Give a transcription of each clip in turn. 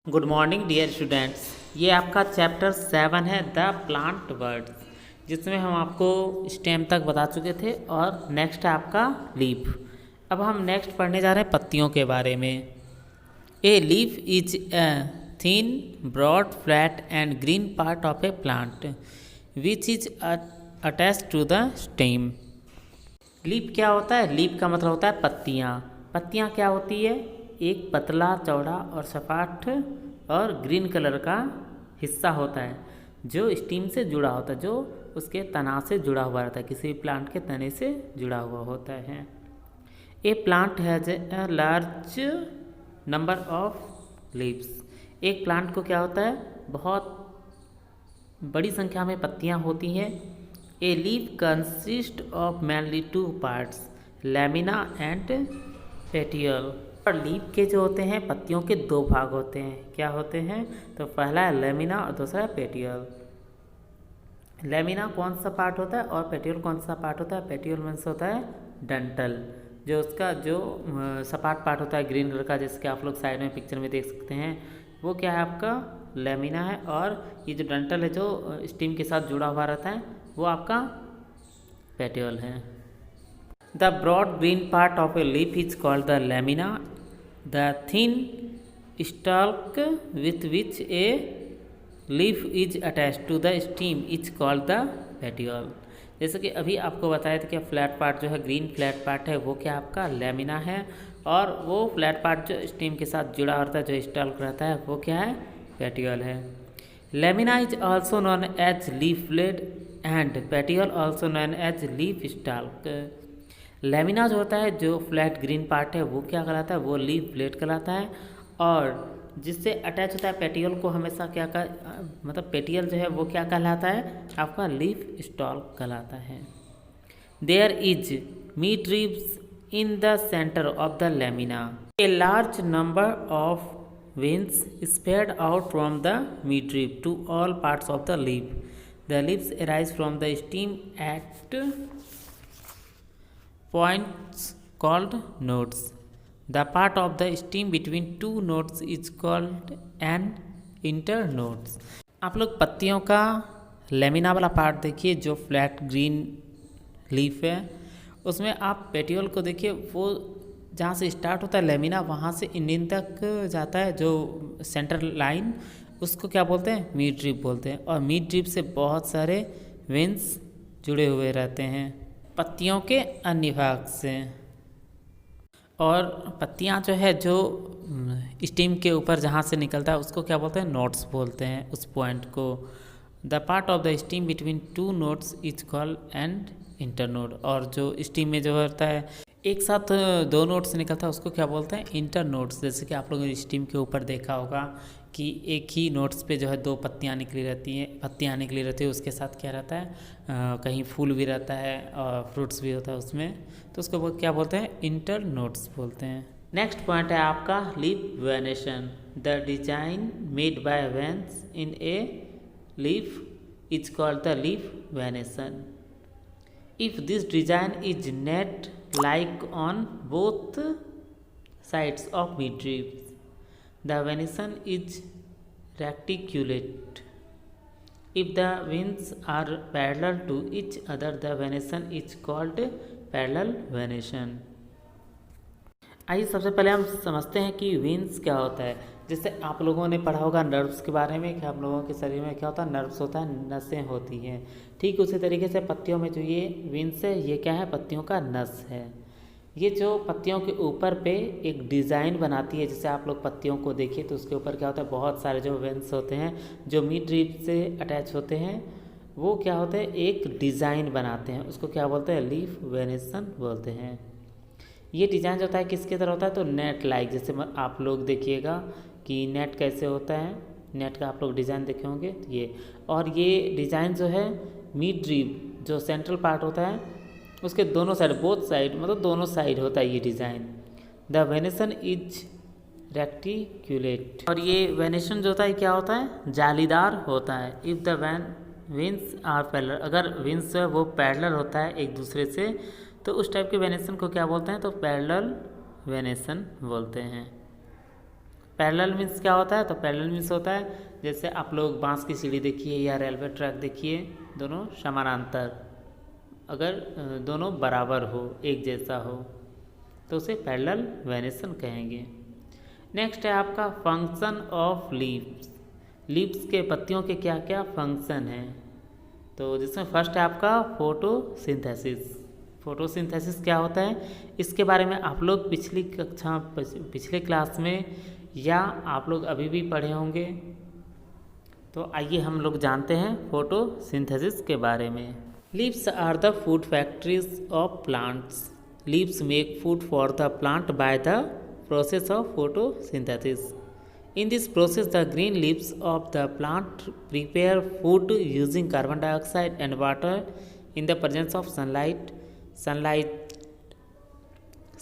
Good morning dear students. ये आपका chapter 7 है द प्लांट वर्ड्स, जिसमें हम आपको स्टेम तक बता चुके थे और नेक्स्ट है आपका लीफ। अब हम नेक्स्ट पढ़ने जा रहे हैं पत्तियों के बारे में। A leaf is a thin broad flat and green part of a plant which is attached to the stem. Leaf क्या होता है? लीफ का मतलब होता है पत्तियाँ। पत्तियाँ क्या होती है? एक पतला चौड़ा और सपाट और ग्रीन कलर का हिस्सा होता है जो स्टीम से जुड़ा होता है, जो उसके तना से जुड़ा हुआ रहता है, किसी प्लांट के तने से जुड़ा हुआ होता है। A plant has a large number of leaves. एक प्लांट को क्या होता है? बहुत बड़ी संख्या में पत्तियाँ होती हैं। A leaf consist of mainly two parts, lamina and petiole. और लीफ के जो होते हैं पत्तियों के दो भाग होते हैं। क्या होते हैं? तो पहला है लेमिना और दूसरा है पेटियल। लेमिना कौन सा पार्ट होता है और पेटियल कौन सा पार्ट होता है? पेटियल मीन्स होता है डंठल, जो उसका जो सपाट पार्ट होता है ग्रीन कलर का, जैसे कि आप लोग साइड में पिक्चर में देख सकते हैं, वो क्या है आपका लेमिना है। और ये जो डंठल है जो स्टीम के साथ जुड़ा हुआ रहता है वो आपका पेटियल है। The broad green part of a leaf is called the lamina. The thin stalk with which a leaf is attached to the stem is called the petiole. जैसे कि अभी आपको बताया था कि फ्लैट पार्ट जो है, ग्रीन फ्लैट पार्ट है, वो क्या आपका लेमिना है। और वो फ्लैट पार्ट जो स्टेम के साथ जुड़ा होता है, जो स्टॉक रहता है, वो क्या है? पेटियोल है। Lamina is also known as leaflet and petiole also known as leaf stalk. Lamina जो होता है, जो फ्लैट ग्रीन पार्ट है, वो क्या कहलाता है? वो लीफ ब्लेड कहलाता है। और जिससे अटैच होता है पेटियल को हमेशा क्या मतलब पेटियल जो है वो क्या कहलाता है? आपका लीफ स्टॉक कहलाता है। There is mid ribs in the centre of the lamina. A large number of veins spread out from the midrib to all parts of the leaf. The leaves arise from the stem at points called nodes. The part of the stem between two nodes is called an internodes. आप लोग पत्तियों का lamina वाला part देखिए, जो flat green leaf है, उसमें आप पेटियोल को देखिए, वो जहाँ से स्टार्ट होता है लेमिना, वहाँ से इंडियन तक जाता है, जो सेंटर लाइन, उसको क्या बोलते हैं? मिड ड्रिप बोलते हैं। और मिड ड्रिप से बहुत सारे वेंस जुड़े हुए रहते हैं पत्तियों के अन्य भाग से। और पत्तियाँ जो है, जो स्टीम के ऊपर जहाँ से निकलता है, उसको क्या बोलते हैं? नोड्स बोलते हैं उस पॉइंट को। The part of the steam between two nodes is called and internode. और जो स्टीम में जो होता है एक साथ दो नोड्स निकलता है, उसको क्या बोलते हैं? इंटरनोड्स। जैसे कि आप लोगों ने स्टीम के ऊपर देखा होगा कि एक ही नोट्स पे जो है दो पत्तियाँ निकली रहती है, उसके साथ क्या रहता है? कहीं फूल भी रहता है और फ्रूट्स भी होता है उसमें, तो उसको वो क्या बोलते हैं? इंटर नोट्स बोलते हैं। नेक्स्ट पॉइंट है आपका leaf venation. The design made by veins in a leaf is called the leaf venation. If this design is net like on both sides of midribs, the venation is reticulate. If the veins are parallel to each other, the venation is called parallel venation. आइए सबसे पहले हम समझते हैं कि veins क्या होता है। जैसे आप लोगों ने पढ़ा होगा नर्व्स के बारे में, कि आप लोगों के शरीर में क्या होता है? नर्व्स होता है, नसें होती हैं। ठीक उसी तरीके से पत्तियों में जो ये वेन्स है, ये क्या है? पत्तियों का नस है। ये जो पत्तियों के ऊपर पे एक डिज़ाइन बनाती है। जैसे आप लोग पत्तियों को देखिए तो उसके ऊपर क्या होता है? बहुत सारे जो वेन्स होते हैं, जो मिड रिब से अटैच होते हैं, वो क्या होते हैं? एक डिज़ाइन बनाते हैं, उसको क्या बोलते हैं? लीफ वेनेशन बोलते हैं। ये डिज़ाइन जो होता है किसके तरह होता है? तो नेट लाइक। जैसे आप लोग देखिएगा कि नेट कैसे होता है, नेट का आप लोग डिज़ाइन देखे होंगे ये। और ये डिज़ाइन जो है मिड रिब, जो सेंट्रल पार्ट होता है, उसके दोनों साइड, बोथ साइड, मतलब दोनों साइड होता है ये design. The venation is reticulate. और ये वेनेशन जो होता है क्या होता है? जालीदार होता है। If the veins are parallel, अगर वेन्स जो है वो पैरेलल होता है एक दूसरे से, तो उस टाइप के वेनेशन को क्या बोलते हैं? तो पैरेलल वेनेशन बोलते हैं। पैरेलल मीन्स क्या होता है? तो पैरेलल मीन्स होता है जैसे आप लोग बांस की सीढ़ी देखिए या रेलवे ट्रैक देखिए, दोनों समानांतर, अगर दोनों बराबर हो, एक जैसा हो, तो उसे पैरेलल वेरिएशन कहेंगे। नेक्स्ट है आपका फंक्शन ऑफ लीव्स। लीव्स के पत्तियों के क्या क्या फंक्शन हैं? तो जिसमें फर्स्ट है आपका फोटोसिंथेसिस। फोटोसिंथेसिस क्या होता है, इसके बारे में आप लोग पिछले क्लास में या आप लोग अभी भी पढ़े होंगे। तो आइए हम लोग जानते हैं फोटोसिंथेसिस के बारे में। Leaves are the food factories of plants. Leaves make food for the plant by the process of photosynthesis. In this process, the green leaves of the plant prepare food using carbon dioxide and water in the presence of sunlight.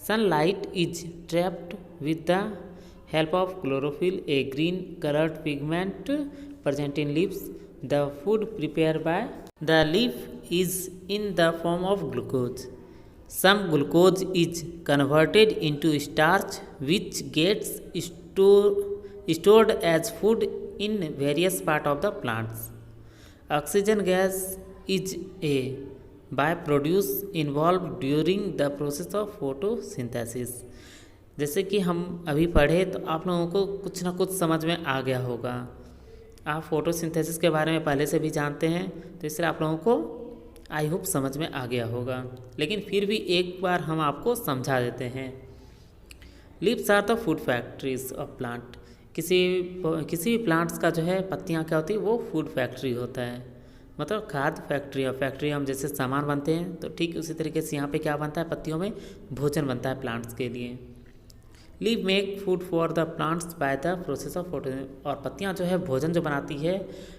Sunlight is trapped with the help of chlorophyll, a green colored pigment present in leaves. The food prepared by the leaf is in the form of glucose. Some glucose is converted into starch, which gets stored as food in various parts of the plants. Oxygen gas is a byproduct involved during the process of photosynthesis. जैसे कि हम अभी पढ़े तो आप लोगों को कुछ ना कुछ समझ में आ गया होगा। आप फोटोसिंथेसिस के बारे में पहले से भी जानते हैं, तो इसलिए आप लोगों को आई होप समझ में आ गया होगा, लेकिन फिर भी एक बार हम आपको समझा देते हैं। Leaves are the food factories of plant. किसी भी प्लांट्स का जो है पत्तियां क्या होती है, वो फूड फैक्ट्री होता है, मतलब खाद्य फैक्ट्री। और फैक्ट्री हम जैसे सामान बनते हैं, तो ठीक उसी तरीके से यहाँ पे क्या बनता है, पत्तियों में भोजन बनता है प्लांट्स के लिए। Leave make food for the plants by the process of photo. और पत्तियाँ जो है भोजन जो बनाती है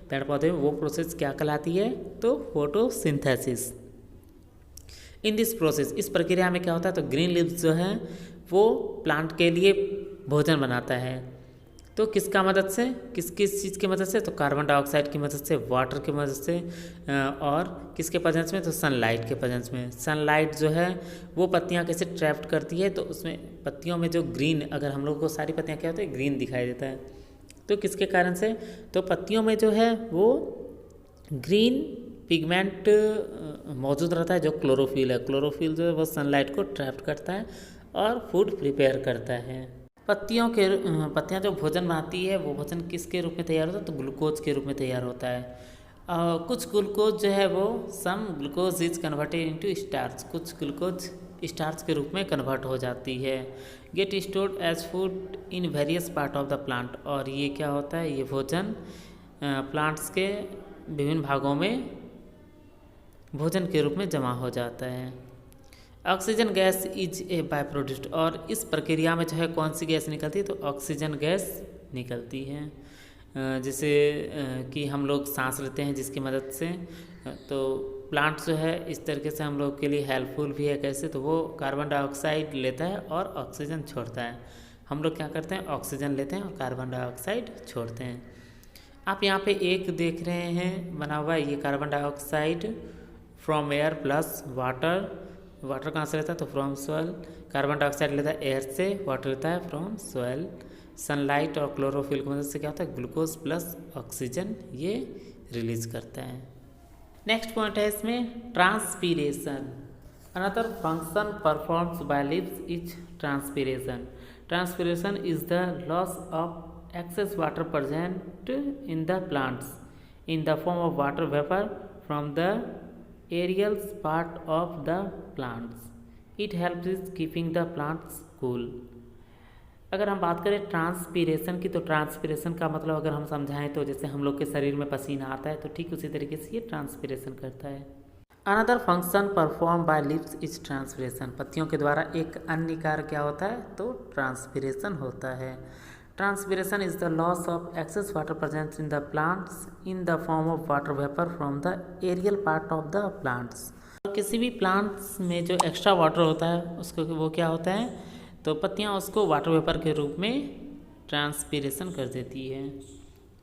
पेड़ पौधे में, वो प्रोसेस क्या कहलाती है, तो फोटोसिंथेसिस। इन दिस प्रोसेस, इस प्रक्रिया में क्या होता है, तो ग्रीन लीव्स जो है वो प्लांट के लिए भोजन बनाता है। तो किसका मदद से, किस चीज़ की मदद से, तो कार्बन डाइऑक्साइड की मदद से, वाटर की मदद से, और किसके प्रेजेंस में, तो सनलाइट के प्रेजेंस में। सनलाइट जो है वो पत्तियां कैसे ट्रैप्ट करती है, तो उसमें पत्तियों में जो ग्रीन, अगर हम लोग को सारी पत्तियां क्या होती है, ग्रीन दिखाई देता है, तो किसके कारण से, तो पत्तियों में जो है वो ग्रीन पिगमेंट मौजूद रहता है, जो क्लोरोफिल है। क्लोरोफिल जो है वो सनलाइट को ट्रैप्ट करता है और फूड प्रिपेयर करता है। पत्तियां जो भोजन बनाती है, वो भोजन किसके रूप में तैयार होता है, तो ग्लूकोज के रूप में तैयार होता है। कुछ ग्लूकोज जो है वो some glucose is converted into starch. कुछ ग्लूकोज स्टार्च के रूप में कन्वर्ट हो जाती है। Get stored as food in various part of the plant. और ये क्या होता है, ये भोजन प्लांट्स के विभिन्न भागों में भोजन के रूप में जमा हो जाता है। Oxygen gas is a by product. और इस प्रक्रिया में जो है कौन सी गैस निकलती है, तो ऑक्सीजन गैस निकलती है, जिसे कि हम लोग सांस लेते हैं जिसकी मदद से। तो प्लांट जो है इस तरीके से हम लोग के लिए हेल्पफुल भी है। कैसे, तो वो कार्बन डाइऑक्साइड लेता है और ऑक्सीजन छोड़ता है। हम लोग क्या करते हैं, ऑक्सीजन लेते हैं और कार्बन डाइऑक्साइड छोड़ते हैं। आप यहाँ पे एक देख रहे हैं बना हुआ है, ये carbon dioxide from air plus water. Water कहाँ से लेता है, तो फ्रॉम सॉइल। कार्बन डाइऑक्साइड लेता है एयर से, वाटर लेता है फ्रॉम सॉइल। सनलाइट और क्लोरोफिल की मदद से क्या होता है, ग्लूकोज प्लस ऑक्सीजन ये रिलीज करता है। नेक्स्ट पॉइंट है इसमें transpiration. Another function performs by leaves is transpiration. Transpiration is the loss of excess water present in the plants in the form of water vapor from the aerial part of the plants. It helps in keeping the plants cool. अगर हम बात करें transpiration की, तो transpiration का मतलब अगर हम समझाएं तो जैसे हम लोग के शरीर में पसीना आता है, तो ठीक उसी तरीके से ये ट्रांसपीरेशन करता है। Another function perform by leaves is transpiration. पत्तियों के द्वारा एक अन्य कार्य क्या होता है, तो ट्रांसपीरेशन होता है। Transpiration is the loss of excess water present in the plants in the form of water vapor from the aerial part of the plants. किसी भी प्लांट्स में जो एक्स्ट्रा वाटर होता है उसको वो क्या होता है, तो पत्तियां उसको वाटर वेपर के रूप में ट्रांसपीरेशन कर देती है।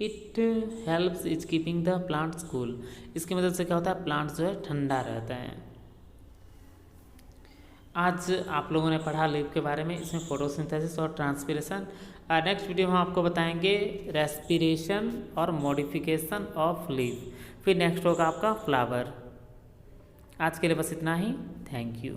It helps is keeping the plants cool. इसकी मदद से क्या होता है, प्लांट्स जो है ठंडा रहता है। आज आप लोगों ने पढ़ा लीफ के बारे में, इसमें फोटोसिंथेसिस और ट्रांसपीरेशन। नेक्स्ट वीडियो में हम आपको बताएंगे रेस्पिरेशन और मॉडिफिकेशन ऑफ लीफ। फिर नेक्स्ट होगा आपका फ्लावर। आज के लिए बस इतना ही। Thank you.